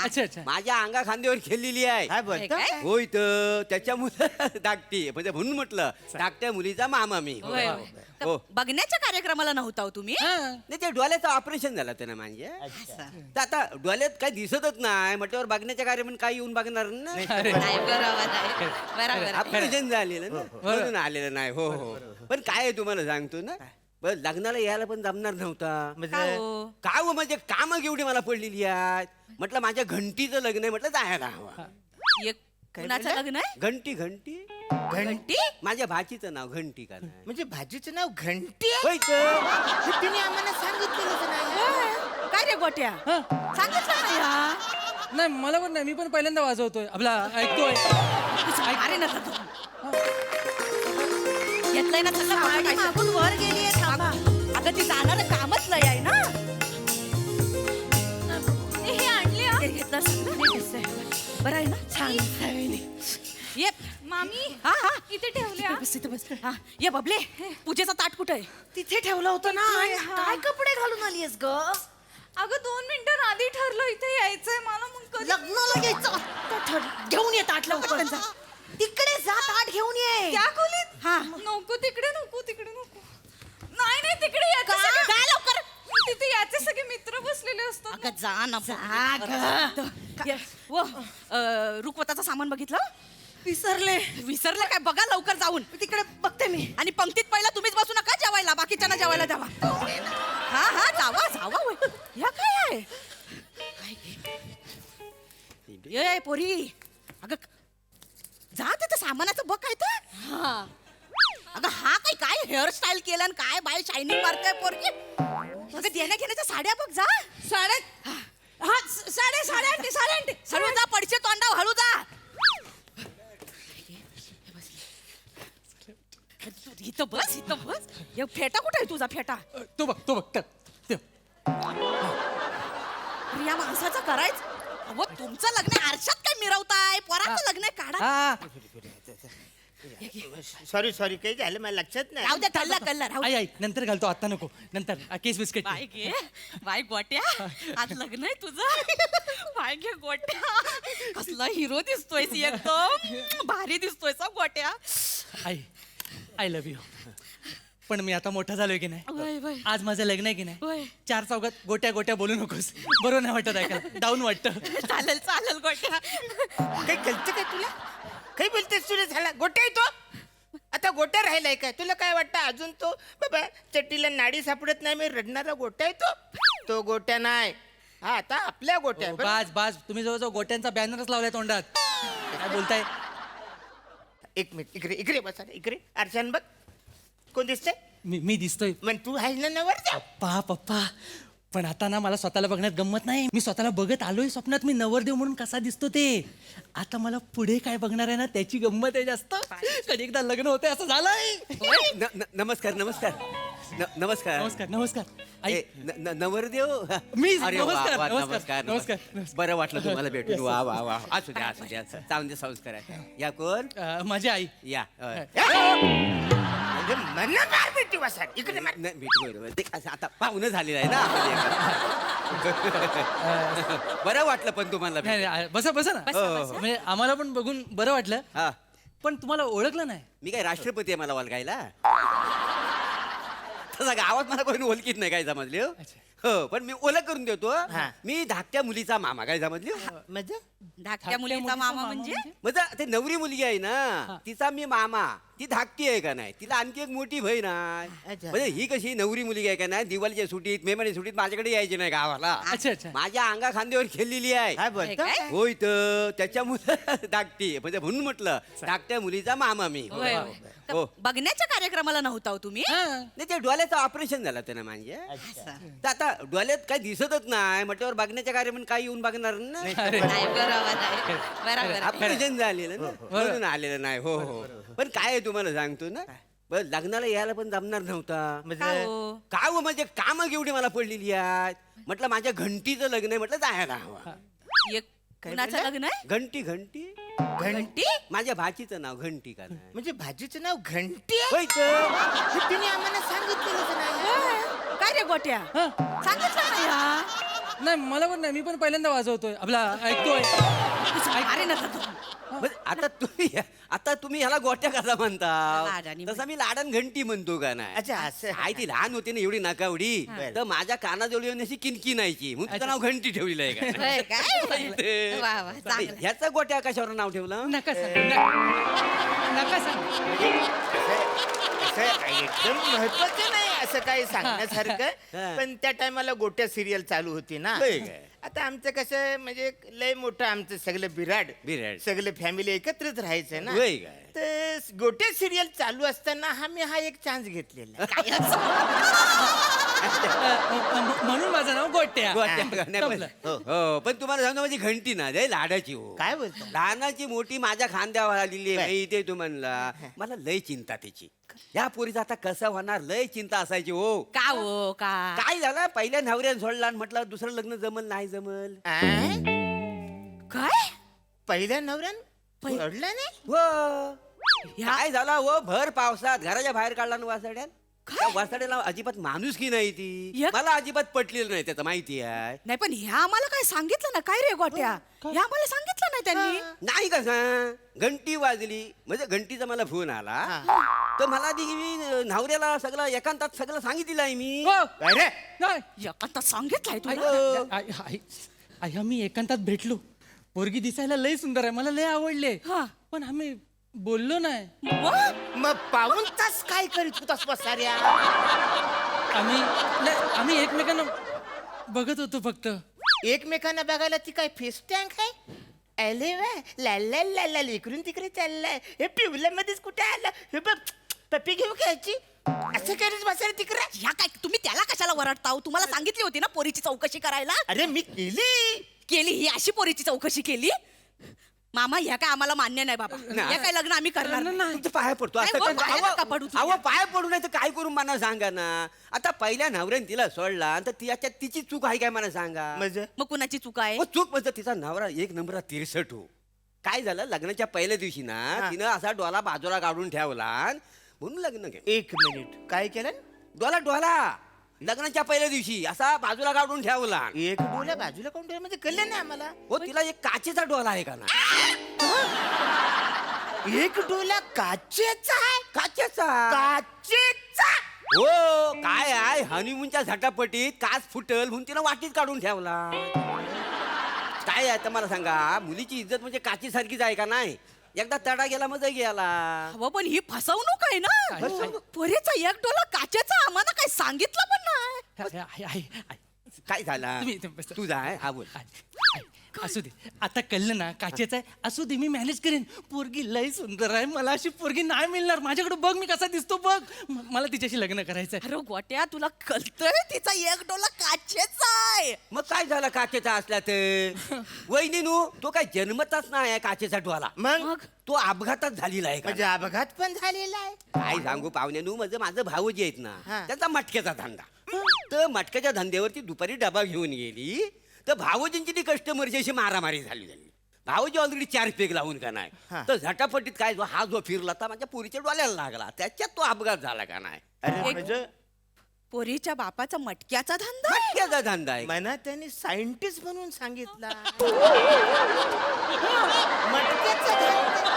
अच्छा अच्छा. माझ्या अंगा खांद्यावर खेळलेली आहे. काय बोलतो काय? होय तर त्याच्यामुळे धाकटी म्हणजे म्हणून म्हटलं धाकट्या मुलीचा मामा मी. होय, होय. तर हो. बघण्याच्या कार्यक्रमाला नव्हता हो तुम्ही हा. नाही ते डोळ्याचं ऑपरेशन झालं होतं ना म्हणजे तर आता डोळ्यात काही दिसतच नाही म्हटल्यावर बघण्याच्या कार्यक्रम काय येऊन बघणार ना. नाही बरोबर आहे बरोबर आहे. ऑपरेशन झालेलं ना म्हणून आलेलं नाही. हो हो पण काय आहे तुम्हाला सांगतो ना बरं लग्नाला यायला पण जमणार नव्हता. का म्हणजे हो? काय हो म्हणजे कामं एवढी मला पडलेली आहेत. म्हटलं माझ्या घंटीचं लग्न आहे म्हटलं जायला हवा. एक कुणाचं लग्न आहे घंटी घंटी घंटी माझ्या भाचीचं नाव घंटी का नाही म्हणजे भाजीचं नाव घंटी आहे? होय तर. हे तिने आम्हाला सांगितलं नाही. काय रे गोट्या हा. सांगितलं नाही हा? नाही मला पण नाही, मी पण पहिल्यांदा वाजवतोय आपला ऐकतोय. अरे ना घेतलंय ना तसं गाडी मागून वर गेली अगं ती जाणार कामच लय आहे ना. हे आणले घेतलं बरं आहे ना छान ये मामी हा हा इथे ठेवल्या बस इथं बस हा ये बबले पूजेचा ताट कुठे आहे. तिथे ठेवलं होतं ना काय कपडे घालून आलीस ग. अगं 2 मिनिटं आधी ठरलं इथे यायचंय मला मग कधी लग्नाला यायचं घेऊन ये ताट लवकर तिकडे जा ताट घेऊन ये. त्या खोलीत हा. नको तिकडे नको नाही नाही तिकडे यायचं सगळे- काय लवकर तिथे याचे सगळे मित्र बसलेले असतात अगं जा ना रुकवताचं सामान बघितलं विसरले काय बघा लवकर जाऊन तिकडे बघते मी. आणि पंक्तीत पहिला तुम्हीच बसू नका जेवायला बाकीच्यांना जेवायला द्यावा. हा हा जावा होय. ह्या काय आहे ये पोरी अगं जा तिथं सामानाचं बघ काय तर. अगं हा काय हेअरस्टाईल केलं आणि काय बाय शायनिंग मारताय पोरगी. अगं देण्या घेण्याच्या साड्या बघ जा. साड्या हा साड्या आणते हळू जा पडशे तोंडाव हळू जा. इथं बस हे फेटा कुठे आहे तुझा फेटा. तो बघ ते. अरे या माणसाचं करायचं अहो तुमचं लग्न आरशात काय मिरवताय पोराचं लग्न आहे, काढा. हा. सॉरी काही झालं मला लक्षात नाही. राहू दे कल्ला राहू आई दे. आई नंतर घालतो आता नको नंतर केस बिस्किट. बाय घे बाय गोट्या आज लग्न आहे तुझं. बाय घे गोट्या कसला हिरो दिसतोय एकदम भारी दिसतोय सा गोट्या. आई आय लव्ह यू. पण मी आता मोठा झालोय की नाही आज माझं लग्न आहे की होय. नाही 4 चौघात गोट्या बोलू नकोस. बरोबर नाही वाटत ऐकायला डाऊन वाटतं. चालेल गोट्या. काही कळतं काय तुला काही बोलतेस तुला झाला गोट्या आहे तो आता गोट्या राहिलाय काय तुला काय वाटतं अजून तो बाबा चट्टीला नाडी सापडत नाही मी रडणारा गोट्या आहे तो गोट्या नाही. हा आता आपल्या गोट्या बरं? बाज तुम्ही जवळजवळ गोट्यांचा बॅनरच लावलाय तोंडात. काय बोलताय. एक मिनिट इकडे बसा इकडे आरशान बघ कोण दिसतंय. मी दिसतोय. मग तू आहेस ना नवर पप्पा पण आता ना मला स्वतःला बघण्यात गंमत नाही. मी स्वतःला बघत आलोय स्वप्नात मी नवरदेव म्हणून कसा दिसतो ते. आता मला पुढे काय बघणार आहे ना त्याची गंमत आहे जास्त. कधी एकदा लग्न होते असं झालंय. नमस्कार आई ए, नवरदेव मी अरे वा, नमस्कार, वा, नमस्कार. बरं वाटलं तुम्हाला भेटून. वा असू द्या चांगले संस्कार आहे. या कोण माझी आई. या मला मार भेटी बसा इकडे मार. नाही, बरोबर ते असं आता पाहुणं झालेलं आहे ना आपल्याला. बरं वाटलं पण तुम्हाला नाही, भेटून. नाही, बसा ना. म्हणजे आम्हाला पण बघून बरं वाटलं. हा पण तुम्हाला ओळखलं नाही. मी काय राष्ट्रपती आहे मला ओळखायला. तसा गावात मला कोणी ओळखीत नाही काय समजले हो? हो पण मी ओळख करून देतो. मी धाकट्या मुलीचा मामा काय समजले हो? मजा धाकट्या मुलीचा मामा म्हणजे म्हणजे ते नवरी मुलगी आहे ना तिचा मी मामा. ती धाकटी आहे का नाही तिला आणखी एक मोठी बहीण आहे. अच्छा. म्हणजे ही कशी नवरी मुलगी आहे का नाही दिवाळीच्या सुट्टीत मेमारी सुट्टीत माझ्याकडे यायची नाही गावाला. अच्छा. माझ्या अंगा खांद्यावर खेळलेली आहे. काय बोलतो काय? होय तर त्याच्यामुळे धाकटी म्हणजे म्हणून म्हटलं धाकट्या मुलीचा मामा मी. होय, होय. तर हो. बघण्याच्या कार्यक्रमाला नव्हता हो तुम्ही. नाही ते डोळ्याचं ऑपरेशन झालं होतं ना म्हणजे तर आता डोळ्यात काही दिसतच नाही म्हटल्यावर बघण्याच्या कार्यक्रम काय येऊन बघणार ना. नाही बरोबर आहे ऑपरेशन झालेलं ना म्हणून आलेलं नाही. हो हो पण काय आहे तुम्हाला सांगतो ना बरं लग्नाला यायला पण जमणार नव्हता. का हो? काय हो म्हणजे कामं एवढी मला पडलेली आहेत. म्हटलं माझ्या घंटीचं लग्न आहे म्हटलं जायला हवा. एक कुणाचं लग्न आहे घंटी घंटी माझ्या भाचीचं नाव घंटी का नाही म्हणजे भाजीचं नाव घंटी आहे? होय तर. हे तिने आम्हाला सांगितलं नाही. काय रे गोट्या सांगितलं नाही हा? नाही मला पण नाही, मी पण पहिल्यांदा वाजवतोय आपला ऐकतोय. अरे ना बरं, आता तुम्ही ह्याला गोट्या कसा म्हणता लाडाने तसा मी लाडन घंटी म्हणतो का नाही. अच्छा असं आई ती लहान होती ना एवढी नाकावडी बरं. तर माझ्या कानाजवळ येऊन अशी किनकिनायची म्हणून तिचं नाव घंटी ठेवलेलं आहे का. होय काय? वा, वा, चांगलं. ह्याचा गोट्या कशावर नाव ठेवलं. नका सांग नका सांग. असं एकदम महत्वाचं नाही असं काही सांगण्यासारखं हा. पण त्या टायमाला गोट्या सिरियल चालू होती ना. होय काय? आता आमचं कसं म्हणजे लय मोठं आमचं सगळं बिराड. सगळं फॅमिली एकत्रच राहायचं ना. होय काय? तर गोट्या सिरियल चालू असताना हा एक चान्स घेतलेला. म्हणून माझं नाव गोट्या. गोट्या जमलं. हो पण तुम्हाला सांगतो माझी घंटी ना लय लाडाची हो. काय बोलता? लहानाची मोठी माझ्या खांद्यावर आलेली बर. आहे ते तू म्हणला मला लय चिंता त्याची. या पोरीचं आता कसं होणार लय चिंता असायची हो. का हो का? काय झालं पहिल्या नवऱ्यानं सोडला आणि म्हटलं दुसरं लग्न जमल नाही जमल. आ? काय? पहिल्या नवऱ्यान सोडलं नाही. हो ह्या- काय झाला हो भर पावसात घराच्या बाहेर काढला ना वासाड्यात. त्या वासाड्याला अजिबात माणूस की नाही ती एक- मला अजिबात पटलेलं नाही त्याचं माहिती आहे. नाही पण ह्या आम्हाला काय सांगितलं ना काय रे गोट्या? ह्या आम्हाला सांगितलं नाही त्यांनी. नाही कसं घंटी वाजली म्हणजे घंटीचा मला फोन आला तर मला ती मी नवऱ्याला सगळं एकांतात सगळं सांगितलं आहे मी. हो. काय रे? नाही. एकांत सांगितलंय तुला? हो. आम्ही एकांतात भेटलो. पोरगी दिसायला लय सुंदर आहे, मला लय आवडले. हा. पण आम्ही बोललो नाही. मग पाऊण तास काय करीत होतास साऱ्या? आम्ही एकमेकांना बघत होतो फक्त. एकमेकांना बघायला ती काय फेस टँक आहे? अरे वा ला ला ला इकडून तिकडे चाललाय. हे पिवल्या मध्येच कुठे आलं? हे बघ पप्पी घेऊ घ्यायची असं करत बसायला तिकडे. ह्या काय तुम्ही त्याला कशाला वरडताव? तुम्हाला सांगितली होती ना पोरीची चौकशी करायला? अरे मी केली. ही अशी पोरीची चौकशी केली? मामा ह्या काय आम्हाला मान्य नाही बाबा. नाही. या काय लग्न आम्ही करणार नाही. तुमच्या पाया पडतो असं नाही, हो, काय- पाया नका पडू तुझ्या. अहो पाया पडू नाही तर काय करू मला सांगा ना. आता पहिल्या नवऱ्याने तिला सोडला तर त्याच्यात तिची चूक आहे काय मला सांगा. म्हणजे मग कुणाची चुका आहे? मग चूक म्हणजे तिचा नवरा एक नंबरला 63 हो. काय झालं लग्नाच्या पहिल्या दिवशी ना तिनं असा डोला बाजूला काढून ठेवला म्हणून लग्न केलं. एक मिनिट काय केलं? डोला लग्नाच्या पहिल्या दिवशी असा बाजूला काढून ठेवला. एक डोला बाजूला कोण ठेवलं म्हणजे कळलं नाही आम्हाला. हो तिला एक काचेचा डोला आहे का ना. एक डोला काचेचा आहे? काचेचा काचेचा? हो काय आहे हनीमूनच्या झटापटीत काच फुटल म्हणून तिला वाटीत काढून ठेवला. काय आहे तर मला सांगा मुलीची इज्जत म्हणजे काचीसारखीच आहे का नाही. एकदा तडा गेला मग गेला. हो पण ही फसवणूक आहे ना. पोरीचा एक डोला काचेचा आम्हाला काय सांगितलं पण नाही. काय झाला तुम्ही बसा. तुझा आहे हा बोल. असू दे आता कळलं ना काचेचं आहे. असू दे मी मॅनेज करेन. पोरगी लय सुंदर आहे, मला अशी पोरगी नाही मिळणार. माझ्याकडे बघ मी कसा दिसतो बघ. मला तिच्याशी लग्न करायचंय. अरे गोट्या तुला कळतंय तिचा एक डोला काचेचा आहे. मग काय झालं काचेचा असला तर वहिनीनू तो काय जन्मताच नाही आहे काचेचा डोला. मग तो अपघातात झालेला आहे का. म्हणजे अपघात पण झालेला आहे. काय सांगू पाहुण्यानू माझं भाऊजी आहेत हा. ना त्याचा मटक्याचा धंदा. तर मटक्याच्या धंद्यावरती दुपारी डबा घेऊन गेली तर भाऊजींची ती कस्टमरची अशी मारामारी झाली. भाऊजी ऑलरेडी 4 पेग लावून का नाही हा. तर झटापटीत काय हा जो फिरला तर माझ्या पुरीच्या डोल्याला लागला त्याच्यात तो अपघात झाला का नाही. अरे एक- म्हणजे पोरीच्या बापाचा मटक्याचा धंदा. मटक्याचा धंदा आहे. मना त्यांनी सायंटिस्ट म्हणून सांगितला. मटक्याचा धंदा.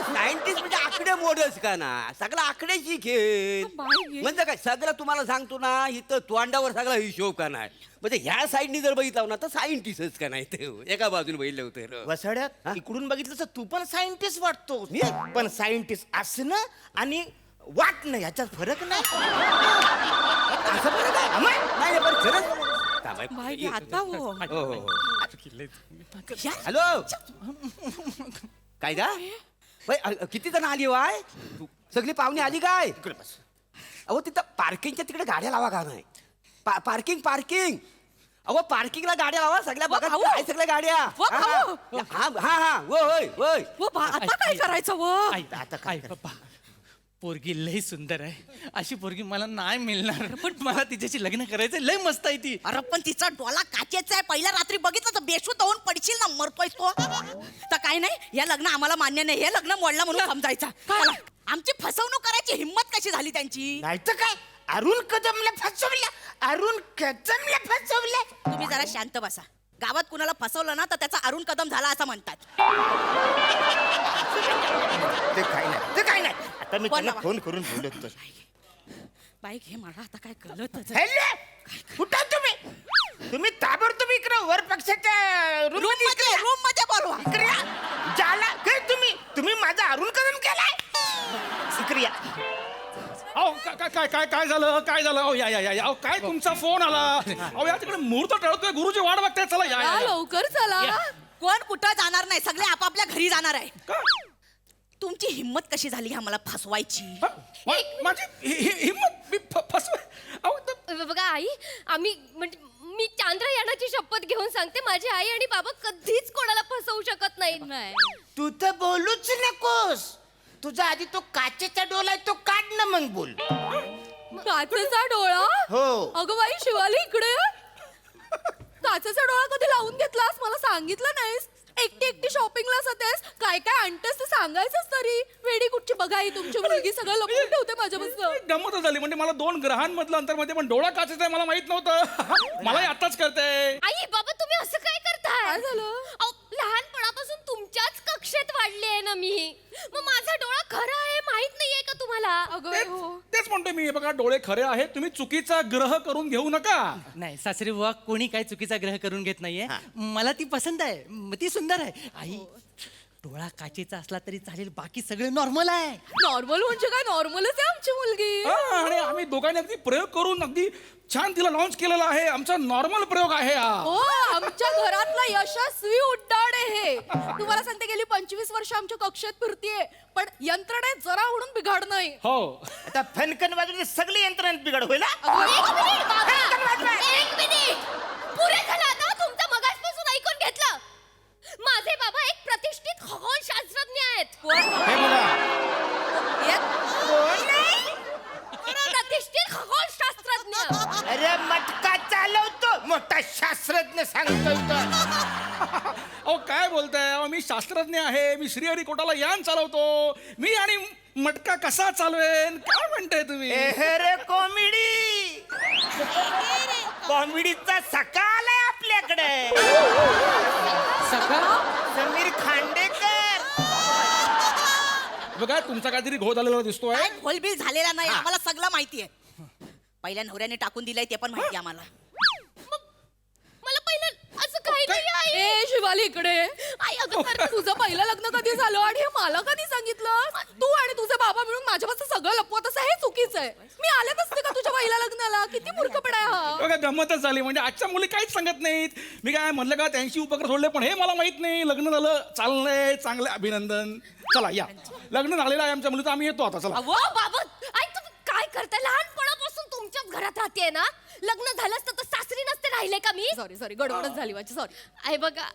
सायंटिस्ट म्हणजे आकडे मोडच का ना सगळं आकड्याची खेळ. बाई. म्हणजे काय सगळं तुम्हाला सांगतो ना इथं तोंडावर सगळा हिशोब का नाही. म्हणजे ह्या साईडनी जर बघितलं ना तर सायंटिस्टच का नाही ते एका बाजूने बघितलं होतं. वसाड्यात इकडून बघितलं तर तू पण सायंटिस्ट वाटतो. मी? पण सायंटिस्ट असणं आणि वाटणं ह्याच्यात फरक नाही. असं बरं काय? नाही पण खरंच थांबा. बाई आता हो. हो हो हो या. हॅलो काय का किती जण आली वाय सगळी पाहुणे आली काय. अहो तिथं पार्किंगच्या तिकडे गाड्या लावा का नाही. पार्किंग अहो पार्किंगला गाड्या लावा सगळ्या बघा भाऊ. आहे सगळ्या गाड्या. व भाऊ. हा होय होय. हो बा आता काय करायचं व? आता काय पप्पा पोरगी लय सुंदर आहे, अशी पोरगी मला नाही मिळणार. पण मला तिच्याशी लग्न करायचं लय मस्त आहे ती. अरे पण तिचा डोला काचेचा आहे. पहिल्या रात्री बघितलं तर बेशुद्ध होऊन पडशील ना, मरतोय तो. तर काय नाही या लग्न आम्हाला मान्य नाही. हे लग्न मोडला म्हणून समजायचा. चला, आमची फसवणूक करायची हिंमत कशी झाली त्यांची. नाही तर काय अरुण कदमला फसवलं. अरुण कदमला फसवलं. तुम्ही जरा शांत बसा. गावात कुणाला फसवलं ना तर त्याचा अरुण कदम झाला असं म्हणतात. ते काय नाही आता मी फोन त्यांना लावा. फोन करून बोलतो. बाईक हे मला आता काय कळतच. हॅलो, कुठं तुम्ही? तुम्ही ताबडतोब इकडे वर पक्षाच्या रूम रूम मध्ये बोलवा. इकडे या. जाला काय तुम्ही माझा अरुण कदम केलाय. इकडे या. अहो काय झालं अहो या अहो काय तुमचा फोन आला अहो या तिकडे मुहूर्त टळतोय गुरुजी वाट बघताय चला या लवकर चला. कोण कुठं जाणार नाही, सगळे आपापल्या घरी जाणार आहे. का? तुमची हिम्मत कशी झाली आम्हाला फसवायची? हा? माझी हिम्मत मी फसवे अहो बघा आई, आम्ही म्हणजे मी चांद्रयानाची शपथ घेऊन सांगते, माझी आई आणि बाबा कधीच कोणाला फसवू शकत नाही. तू तर बोलूच नकोस. तुझा आधी तो काचेचा डोला आहे तो काढ ना मग बोल. काचेचा डोळा? हो. अगं बाई शिवाली इकडे ये. काचेचा डोळा कधी लावून घेतलास मला सांगितलं नाहीस. एकटी शॉपिंगला जातेस, काय काय आणतेस ते सांगायचंच तरी. वेडी कुठची बघाई तुमची मुलगी सगळं लपवून ठेवते माझ्यापासून. गमतच झाली म्हणजे मला 2 ग्रहांमधलं अंतर माहिती पण डोळा काचेचा आहे मला माहित नव्हतं मलाही आताच कळतंय. आई बाबा तुम्ही असं काय करताय? काय झालं? अहो, लहानपणापासून तुमच्याच कक्षेत वाढली आहे ना मी. मग माझा डोळा खरा आहे माहित नाहीये का तुम्हाला? तेच म्हणतोय मी. हे बघा डोळे खरे आहेत तुम्ही चुकीचा ग्रह करून घेऊ नका. नाही सासरी बुवा कोणी काही चुकीचा ग्रह करून घेत नाहीये. मला ती पसंत आहे, ती सुंदर आहे. आई डोळा काचेचा असला तरी चालेल, बाकी सगळं नॉर्मल आहे. नॉर्मल म्हणजे काय? नॉर्मलच आहे आमची मुलगी. हा, आणि आम्ही दोघांनी अगदी प्रयोग करून अगदी छान तिला लॉन्च केलेला आहे. आमचा नॉर्मल प्रयोग आहे हा. हो, आमच्या घरातला यशस्वी उड्डाण आहे हे. तुम्हाला सांगते गेली 25 वर्ष आमच्या कक्षेत फिरतीये, पण यंत्रणेत जरा म्हणून बिघाड नाही. हो आता फनकन वाजवून सगळी यंत्रणा बिघड होईल हा? एक मिनिट पुरे झालं आता. तुमचं मगासपासून ऐकून घेतलं. माझे बाबा एक प्रतिष्ठित खगोलशास्त्रज्ञ आहेत. हे बघा प्रतिष्ठित खगोलशास्त्रज्ञ. अरे मटका चालवतो मोठा शास्त्रज्ञ सांगतोय तो. अहो काय बोलताय अहो, मी शास्त्रज्ञ आहे. मी श्रीहरिकोटाला यान चालवतो. मी आणि मटका कसा चालवेन काय म्हणताय तुम्ही? रे कॉमेडी. कॉमेडीचा सकाळ आहे आपल्याकडे. समीर खांडेकर. बघा तुमचा काहीतरी घोळ झालेला दिसतोय. काय खोलबिल झालेला नाही, आम्हाला सगळं माहिती आहे. पहिल्या नवऱ्याने टाकून दिलंय ते पण माहिती आम्हाला. मला पहिलं असं काही नाही आई. ए शिवाली इकडे. आई अगं तुझं पहिलं लग्न कधी झालं आणि हे मला कधी सांगितलं? तू आणि तुझे बाबा मिळून माझ्यापासून सगळं लपवत असं हे चुकीचं आहे. मी आलेच असते का तुझ्या पहिल्या लग्नाला? किती मूर्खपणा आहे हा. बघा गंमतच झाली म्हणजे आजच्या मुली काहीच सांगत नाहीत. मी काय म्हणलं का 83 उपक्रम सोडले पण हे मला माहित नाही. लग्न झालं चाललंय चांगलं अभिनंदन. चला या लग्न झालेलं आहे आमच्या मुलीचं आम्ही येतो आता चला. अहो बाबा आई तुम्ही काय करताय? लहानपणापासून तुमच्याच घरात राहते ना. लग्न झालं असतं तर सासरी नसते राहिले का मी? सॉरी गडबडच झाली माझी. Sorry I. बघा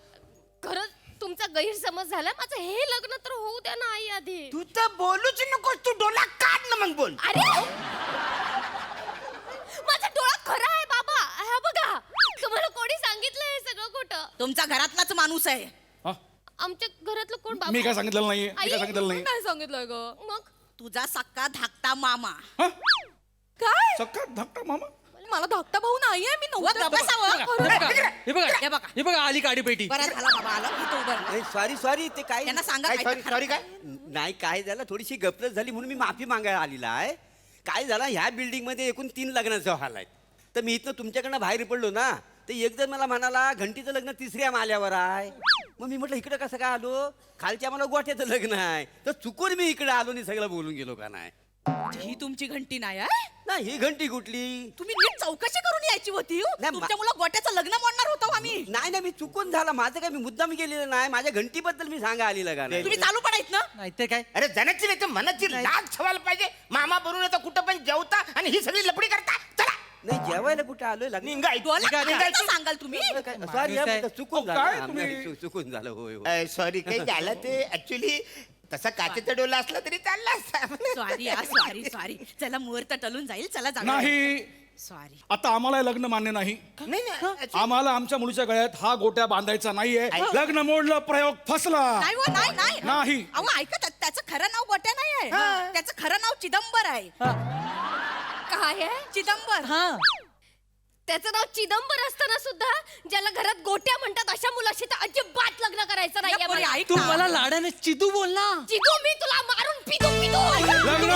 खरंच तुमचा गैरसमज झाला. माझं हे लग्न तर होऊ द्या ना आई आधी. तू तर बोलूच नकोस. तू डोला काढ ना मग बोल. अरे माझा डोळा खरा आहे बाबा. हा बघा तुम्हाला कोणी सांगितलं हे सगळं खोटं? तुमचा घरातलाच माणूस आहे. हा? आमच्या घरातलं कोण बाबा? मी काय सांगितलेलं नाहीये. मी आई, काय सांगितलेलं नाही. काय सांगितलंय ग मग? तुझा सक्का धाकटा मामा. हा? काय? सक्का धाकटा मामा. मला धाकटा भाऊ नाहीये. मी नव्हतं. हे बघा आली काडी पेटी. बरं झाला बाबा आला. इथं उभं राहा. सॉरी ते काय त्यांना सांगा काय काय सॉरी तर सॉरी काय? नाही काय झालं थोडीशी गपलत झाली म्हणून मी माफी मागायला आलेला आहे. काय झालं ह्या बिल्डिंग मध्ये एकूण 3 लग्नाचे हॉल आहेत. तर मी इथनं तुमच्याकडनं बाहेर पडलो ना तर एक जण मला म्हणाला घंटीचं लग्न 3ऱ्या माल्यावर आहे. मग मी म्हटलं इकडं कसं काय आलो? खालच्या मला गोठ्याचं लग्न आहे. तर चुकून मी इकडे आलो आणि सगळं बोलून गेलो का नाही. ही तुमची घंटी नाही आहे? नाही ही घंटी कुठली? तुम्ही नीट चौकशी करून यायची होती. नाही, तुमच्या मुलं गोट्याचं लग्न मोडणार होतो आम्ही. नाही नाही मी चुकून झाला माझं काय मी मुद्दाम गेलेलं नाही. माझ्या घंटीबद्दल मी सांगा आलेलं का नाही. तुम्ही चालू पडायत ना. नाही ते काय अरे जनाची नाही तर मनाची लाज ठेवायला पाहिजे. मामा बनून येतो कुठं पण जेवता आणि ही सगळी लपडी करता. चला नाही जेवायला कुठे आलोय लग्न निघा इथून. डोळा सांगाल तुम्ही. सॉरी चुकून काय झालं तुम्ही- चुकून झालं होय होय. सॉरी काही झालं ते ऍक्च्युली तसा काचेचा डोला असला तरी चालला असता. सॉरी चला मुहूर्त टलून जाईल. चला जाऊ. नाही सॉरी. आता आम्हाला हे लग्न मान्य नाही. नाही नाही actually- आम्हाला आमच्या मुलीच्या गळ्यात हा गोट्या बांधायचा नाहीये. लग्न मोडलं प्रयोग फसला. नाही हो, नाही नाही. अहो ऐका त्याचं खरं नाव गोट्या नाही आहे. त्याचं खरं नाव चिदंबर आहे. काय आहे चिदंबर. हा त्याचं नाव चिदंबर असताना सुद्धा ज्याला घरात गोट्या म्हणतात अशा मुलाशी तर अजिबात लग्न करायचं या पोरी नाहीये. ऐक तू ना. मला लाडाने चिदू बोल ना. चिदू मी तुला मारून पिदू पिदू. लग्न